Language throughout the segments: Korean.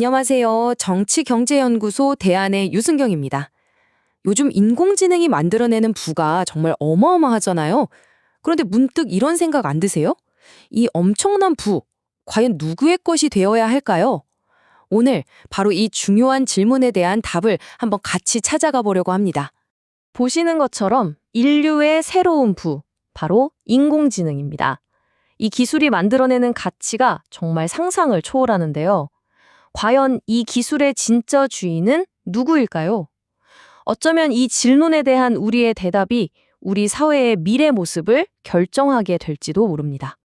안녕하세요. 정치경제연구소 대안의 유승경입니다. 요즘 인공지능이 만들어내는 부가 정말 어마어마하잖아요. 그런데 문득 이런 생각 안 드세요? 이 엄청난 부, 과연 누구의 것이 되어야 할까요? 오늘 바로 이 중요한 질문에 대한 답을 한번 같이 찾아가 보려고 합니다. 보시는 것처럼 인류의 새로운 부, 바로 인공지능입니다. 이 기술이 만들어내는 가치가 정말 상상을 초월하는데요. 과연 이 기술의 진짜 주인은 누구일까요? 어쩌면 이 질문에 대한 우리의 대답이 우리 사회의 미래 모습을 결정하게 될지도 모릅니다.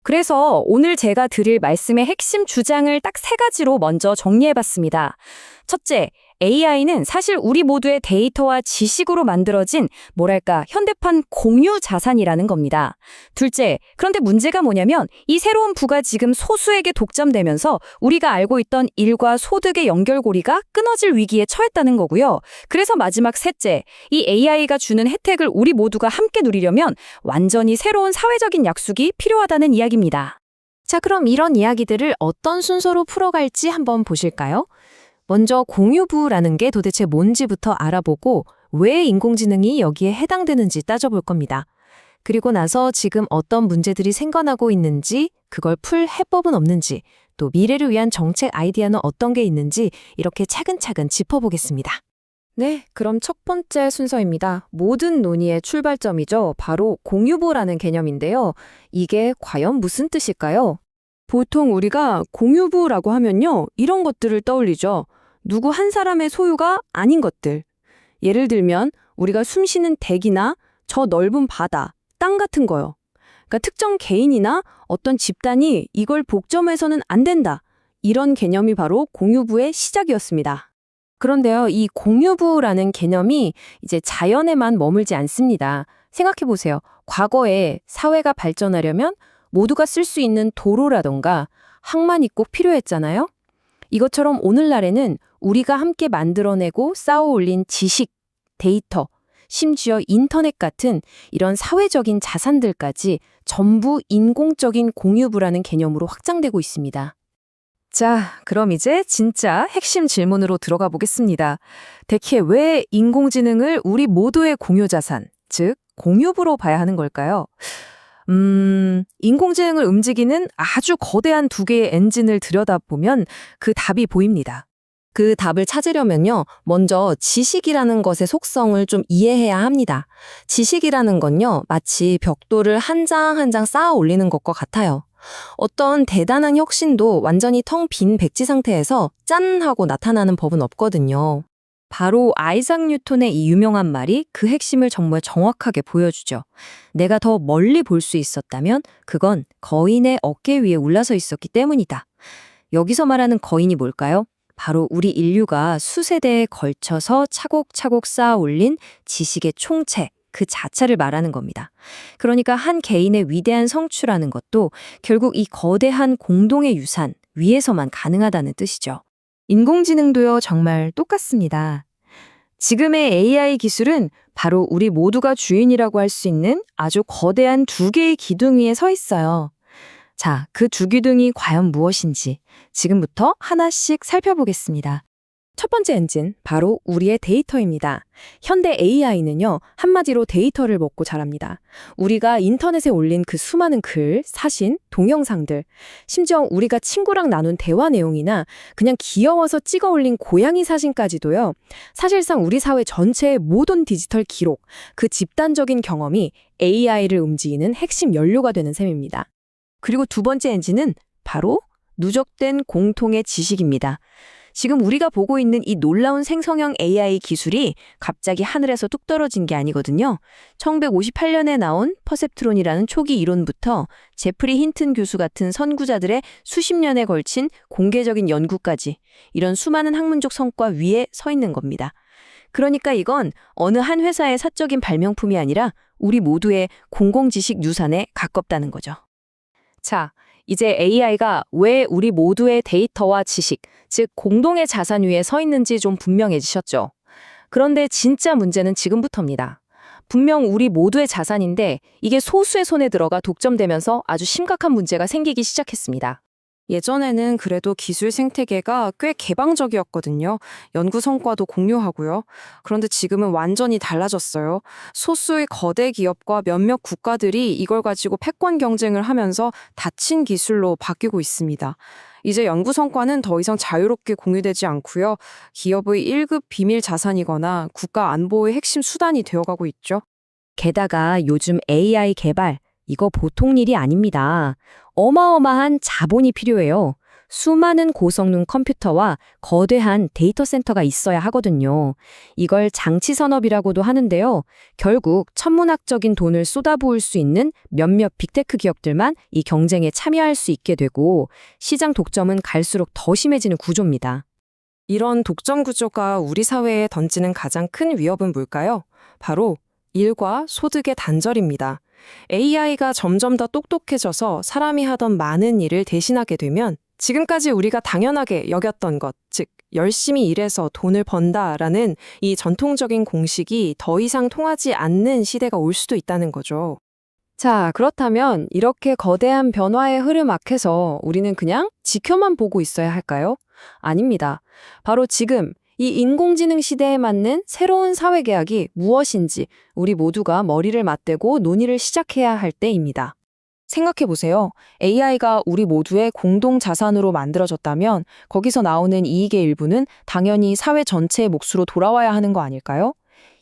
그래서 오늘 제가 드릴 말씀의 핵심 주장을 딱 세 가지로 먼저 정리해봤습니다. 첫째, AI는 사실 우리 모두의 데이터와 지식으로 만들어진 현대판 공유 자산이라는 겁니다. 둘째, 그런데 문제가 뭐냐면 이 새로운 부가 지금 소수에게 독점되면서 우리가 알고 있던 일과 소득의 연결고리가 끊어질 위기에 처했다는 거고요. 그래서 마지막 셋째, 이 AI가 주는 혜택을 우리 모두가 함께 누리려면 완전히 새로운 사회적인 약속이 필요하다는 이야기입니다. 자, 그럼 이런 이야기들을 어떤 순서로 풀어갈지 한번 보실까요? 먼저 공유부라는 게 도대체 뭔지부터 알아보고 왜 인공지능이 여기에 해당되는지 따져볼 겁니다. 그리고 나서 지금 어떤 문제들이 생겨나고 있는지, 그걸 풀 해법은 없는지, 또 미래를 위한 정책 아이디어는 어떤 게 있는지 이렇게 차근차근 짚어보겠습니다. 네, 그럼 첫 번째 순서입니다. 모든 논의의 출발점이죠. 바로 공유부라는 개념인데요. 이게 과연 무슨 뜻일까요? 보통 우리가 공유부라고 하면요, 이런 것들을 떠올리죠. 누구 한 사람의 소유가 아닌 것들. 예를 들면 우리가 숨쉬는 대기나 저 넓은 바다, 땅 같은 거요. 그러니까 특정 개인이나 어떤 집단이 이걸 복점해서는 안 된다. 이런 개념이 바로 공유부의 시작이었습니다. 그런데요, 이 공유부라는 개념이 이제 자연에만 머물지 않습니다. 생각해 보세요. 과거에 사회가 발전하려면 모두가 쓸 수 있는 도로라던가 항만이 꼭 필요했잖아요. 이것처럼 오늘날에는 우리가 함께 만들어내고 쌓아 올린 지식, 데이터, 심지어 인터넷 같은 이런 사회적인 자산들까지 전부 인공적인 공유부라는 개념으로 확장되고 있습니다. 자, 그럼 이제 진짜 핵심 질문으로 들어가 보겠습니다. 대체 왜 인공지능을 우리 모두의 공유자산, 즉 공유부로 봐야 하는 걸까요? 인공지능을 움직이는 아주 거대한 두 개의 엔진을 들여다보면 그 답이 보입니다. 그 답을 찾으려면요, 먼저 지식이라는 것의 속성을 좀 이해해야 합니다. 지식이라는 건요, 마치 벽돌을 한 장 한 장 쌓아 올리는 것과 같아요. 어떤 대단한 혁신도 완전히 텅 빈 백지 상태에서 짠 하고 나타나는 법은 없거든요. 바로 아이작 뉴턴의 이 유명한 말이 그 핵심을 정말 정확하게 보여주죠. 내가 더 멀리 볼 수 있었다면 그건 거인의 어깨 위에 올라서 있었기 때문이다. 여기서 말하는 거인이 뭘까요? 바로 우리 인류가 수세대에 걸쳐서 차곡차곡 쌓아 올린 지식의 총체, 그 자체를 말하는 겁니다. 그러니까 한 개인의 위대한 성취라는 것도 결국 이 거대한 공동의 유산 위에서만 가능하다는 뜻이죠. 인공지능도요, 정말 똑같습니다. 지금의 AI 기술은 바로 우리 모두가 주인이라고 할 수 있는 아주 거대한 두 개의 기둥 위에 서 있어요. 자, 그 두 기둥이 과연 무엇인지 지금부터 하나씩 살펴보겠습니다. 첫 번째 엔진, 바로 우리의 데이터입니다. 현대 AI는요, 한마디로 데이터를 먹고 자랍니다. 우리가 인터넷에 올린 그 수많은 글, 사진, 동영상들, 심지어 우리가 친구랑 나눈 대화 내용이나 그냥 귀여워서 찍어 올린 고양이 사진까지도요, 사실상 우리 사회 전체의 모든 디지털 기록, 그 집단적인 경험이 AI를 움직이는 핵심 연료가 되는 셈입니다. 그리고 두 번째 엔진은 바로 누적된 공통의 지식입니다. 지금 우리가 보고 있는 이 놀라운 생성형 AI 기술이 갑자기 하늘에서 뚝 떨어진 게 아니거든요. 1958년에 나온 퍼셉트론이라는 초기 이론부터 제프리 힌튼 교수 같은 선구자들의 수십 년에 걸친 공개적인 연구까지 이런 수많은 학문적 성과 위에 서 있는 겁니다. 그러니까 이건 어느 한 회사의 사적인 발명품이 아니라 우리 모두의 공공지식 유산에 가깝다는 거죠. 자, 이제 AI가 왜 우리 모두의 데이터와 지식, 즉 공동의 자산 위에 서 있는지 좀 분명해지셨죠? 그런데 진짜 문제는 지금부터입니다. 분명 우리 모두의 자산인데 이게 소수의 손에 들어가 독점되면서 아주 심각한 문제가 생기기 시작했습니다. 예전에는 그래도 기술 생태계가 꽤 개방적이었거든요. 연구 성과도 공유하고요. 그런데 지금은 완전히 달라졌어요. 소수의 거대 기업과 몇몇 국가들이 이걸 가지고 패권 경쟁을 하면서 닫힌 기술로 바뀌고 있습니다. 이제 연구 성과는 더 이상 자유롭게 공유되지 않고요. 기업의 1급 비밀 자산이거나 국가 안보의 핵심 수단이 되어가고 있죠. 게다가 요즘 AI 개발, 이거 보통 일이 아닙니다. 어마어마한 자본이 필요해요. 수많은 고성능 컴퓨터와 거대한 데이터 센터가 있어야 하거든요. 이걸 장치 산업이라고도 하는데요. 결국 천문학적인 돈을 쏟아부을 수 있는 몇몇 빅테크 기업들만 이 경쟁에 참여할 수 있게 되고 시장 독점은 갈수록 더 심해지는 구조입니다. 이런 독점 구조가 우리 사회에 던지는 가장 큰 위협은 뭘까요? 바로 일과 소득의 단절입니다. AI가 점점 더 똑똑해져서 사람이 하던 많은 일을 대신하게 되면 지금까지 우리가 당연하게 여겼던 것, 즉 열심히 일해서 돈을 번다라는 이 전통적인 공식이 더 이상 통하지 않는 시대가 올 수도 있다는 거죠. 자, 그렇다면 이렇게 거대한 변화의 흐름 앞에서 우리는 그냥 지켜만 보고 있어야 할까요? 아닙니다. 바로 지금 이 인공지능 시대에 맞는 새로운 사회계약이 무엇인지 우리 모두가 머리를 맞대고 논의를 시작해야 할 때입니다. 생각해보세요. AI가 우리 모두의 공동 자산으로 만들어졌다면 거기서 나오는 이익의 일부는 당연히 사회 전체의 몫으로 돌아와야 하는 거 아닐까요?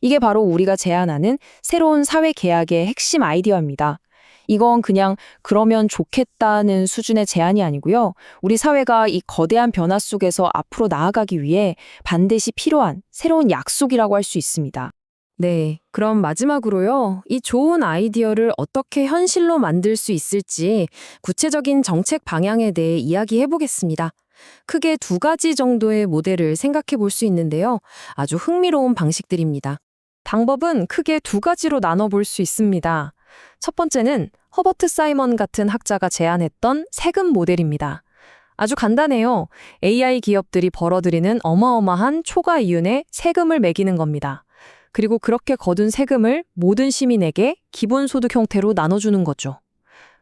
이게 바로 우리가 제안하는 새로운 사회 계약의 핵심 아이디어입니다. 이건 그냥 그러면 좋겠다는 수준의 제안이 아니고요. 우리 사회가 이 거대한 변화 속에서 앞으로 나아가기 위해 반드시 필요한 새로운 약속이라고 할 수 있습니다. 네, 그럼 마지막으로요. 이 좋은 아이디어를 어떻게 현실로 만들 수 있을지 구체적인 정책 방향에 대해 이야기해 보겠습니다. 크게 두 가지 정도의 모델을 생각해 볼 수 있는데요. 아주 흥미로운 방식들입니다. 방법은 크게 두 가지로 나눠볼 수 있습니다. 첫 번째는 허버트 사이먼 같은 학자가 제안했던 세금 모델입니다. 아주 간단해요. AI 기업들이 벌어들이는 어마어마한 초과 이윤에 세금을 매기는 겁니다. 그리고 그렇게 거둔 세금을 모든 시민에게 기본소득 형태로 나눠주는 거죠.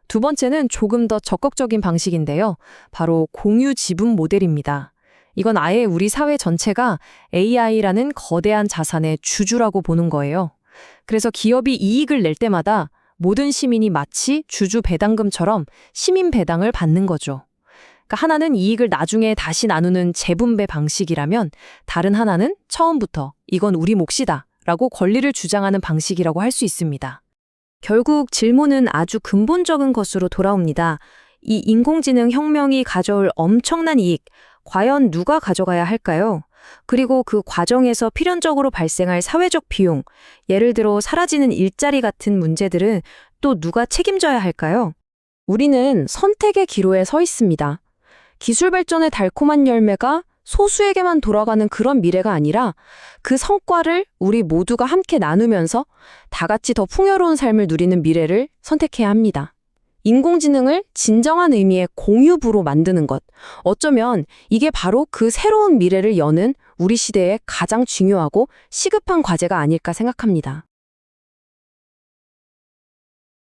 두 번째는 조금 더 적극적인 방식인데요. 바로 공유 지분 모델입니다. 이건 아예 우리 사회 전체가 AI라는 거대한 자산의 주주라고 보는 거예요. 그래서 기업이 이익을 낼 때마다 모든 시민이 마치 주주 배당금처럼 시민 배당을 받는 거죠. 그러니까 하나는 이익을 나중에 다시 나누는 재분배 방식이라면 다른 하나는 처음부터 이건 우리 몫이다 라고 권리를 주장하는 방식이라고 할 수 있습니다. 결국 질문은 아주 근본적인 것으로 돌아옵니다. 이 인공지능 혁명이 가져올 엄청난 이익, 과연 누가 가져가야 할까요? 그리고 그 과정에서 필연적으로 발생할 사회적 비용, 예를 들어 사라지는 일자리 같은 문제들은 또 누가 책임져야 할까요? 우리는 선택의 기로에 서 있습니다. 기술 발전의 달콤한 열매가 소수에게만 돌아가는 그런 미래가 아니라 그 성과를 우리 모두가 함께 나누면서 다 같이 더 풍요로운 삶을 누리는 미래를 선택해야 합니다. 인공지능을 진정한 의미의 공유부로 만드는 것. 어쩌면 이게 바로 그 새로운 미래를 여는 우리 시대의 가장 중요하고 시급한 과제가 아닐까 생각합니다.